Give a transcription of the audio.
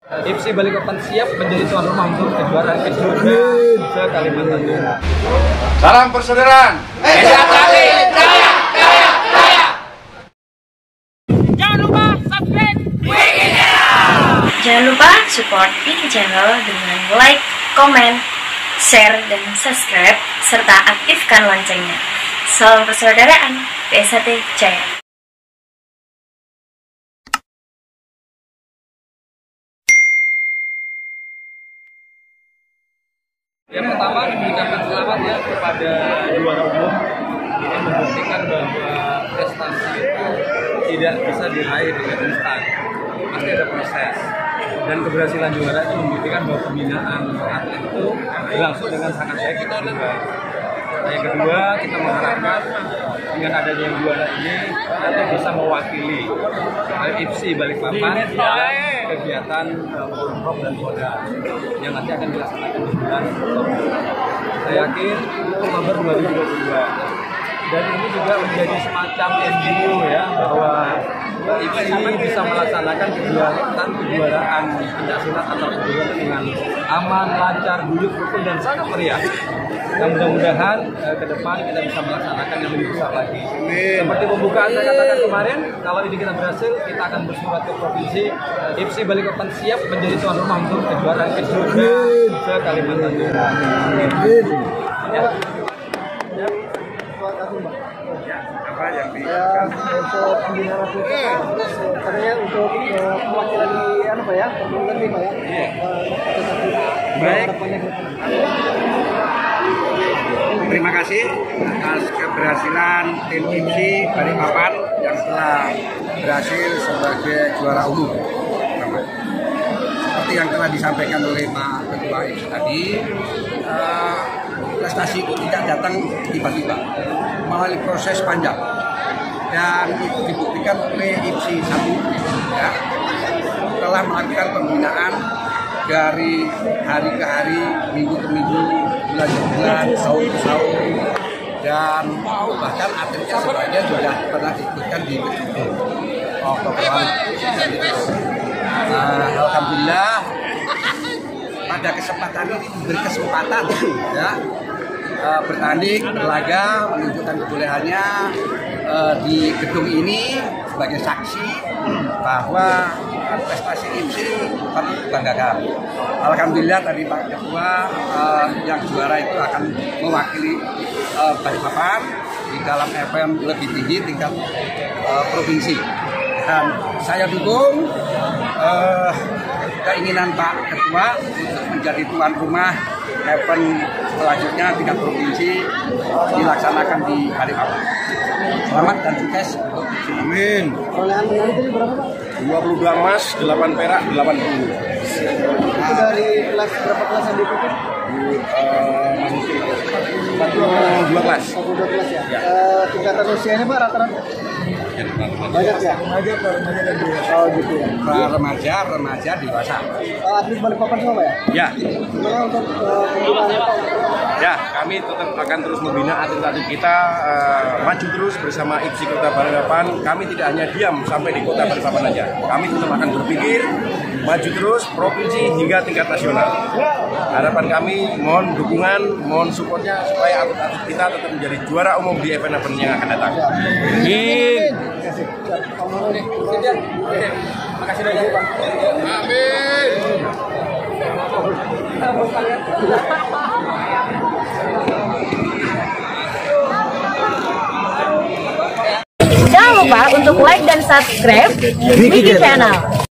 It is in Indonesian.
IPSI Balikpapan siap menjadi tuan rumah untuk kejuaraan kedua se-Kalimantan Timur. Salam persaudaraan. Jaya. Jangan lupa subscribe Wiki Channel. Jangan lupa support Wiki Channel dengan like, komen, share, dan subscribe, serta aktifkan loncengnya. Salam persaudaraan, PSAT Jaya. Yang pertama mengucapkan selamat ya kepada juara umum. Ini membuktikan bahwa prestasi itu tidak bisa diraih dengan instan. Pasti ada proses. Dan keberhasilan juara itu membuktikan bahwa pembinaan atlet itu berlangsung dengan sangat baik. Yang kedua, kita mengharapkan dengan adanya yang juara ini nanti bisa mewakili IPSI Balikpapan dalam kegiatan Prov dan Polda yang nanti akan dilaksanakan di bulan Oktober. Saya yakin Oktober 2022. Dan ini juga menjadi semacam NGO ya, bahwa IPSI bisa melaksanakan kejuaraan pencaksilat atau kejuaraan dengan aman, lancar, guyup, rukun, dan sangat meriah. Dan mudah-mudahan ke depan kita bisa melaksanakan yang lebih besar lagi. Seperti pembukaan saya katakan kemarin, kalau ini kita berhasil, kita akan bersurat ke provinsi. IPSI Balikpapan siap menjadi tuan rumah untuk kejuaraan kedua se-Kalimantan Timur. Apa yang untuk pembinaan atlet katanya untuk perwakilan di Pak ya, perwakilan di Pak ya. Baik. Terima kasih atas keberhasilan tim IPSI Balikpapan yang telah berhasil sebagai juara umum. Seperti yang telah disampaikan oleh Pak Ketua IPSI tadi, prestasi itu tidak datang tiba-tiba, melalui proses panjang, dan itu dibuktikan oleh IPSI 1 ya, telah melakukan pembinaan dari hari ke hari, minggu ke minggu, bulan ke bulan, tahun ke tahun, dan bahkan atletnya sebagian sudah pernah ikutkan di Oktober lalu. Alhamdulillah pada kesempatan ini diberi kesempatan ya, bertanding, berlaga, menunjukkan kebolehannya di gedung ini sebagai saksi bahwa prestasi IPSI patut dibanggakan. Alhamdulillah tadi Pak Ketua yang juara itu akan mewakili Balikpapan di dalam event lebih tinggi tingkat provinsi. Dan saya dukung keinginan Pak Ketua untuk menjadi tuan rumah event selanjutnya tingkat provinsi dilaksanakan di Balikpapan. Selamat dan sukses. Amin. Perolehan medali tadi berapa Pak? 22 emas, 8 perak, 8 perunggu. Itu dari kelas berapa kelas yang diikuti? Dua kelas. 42 kelas ya. Tingkatan usianya Pak rata-rata? Banyak ya? Banyak Pak, remaja dan dewasa. Oh gitu ya. Remaja, dewasa. Atlet Balikpapan semua Pak ya? Ya. Gimana untuk pembinaannya Pak? Ya, kami tetap akan terus membina atlet-atlet kita maju terus bersama IPSI Kota Balikpapan. Kami tidak hanya diam sampai di Kota Balikpapan saja. Kami tetap akan berpikir maju terus provinsi hingga tingkat nasional. Harapan kami mohon dukungan, mohon supportnya supaya atlet-atlet kita tetap menjadi juara umum di event-event yang akan datang. Amin. Makasih banyak Pak. Amin. Jangan lupa untuk like dan subscribe Wiki Channel.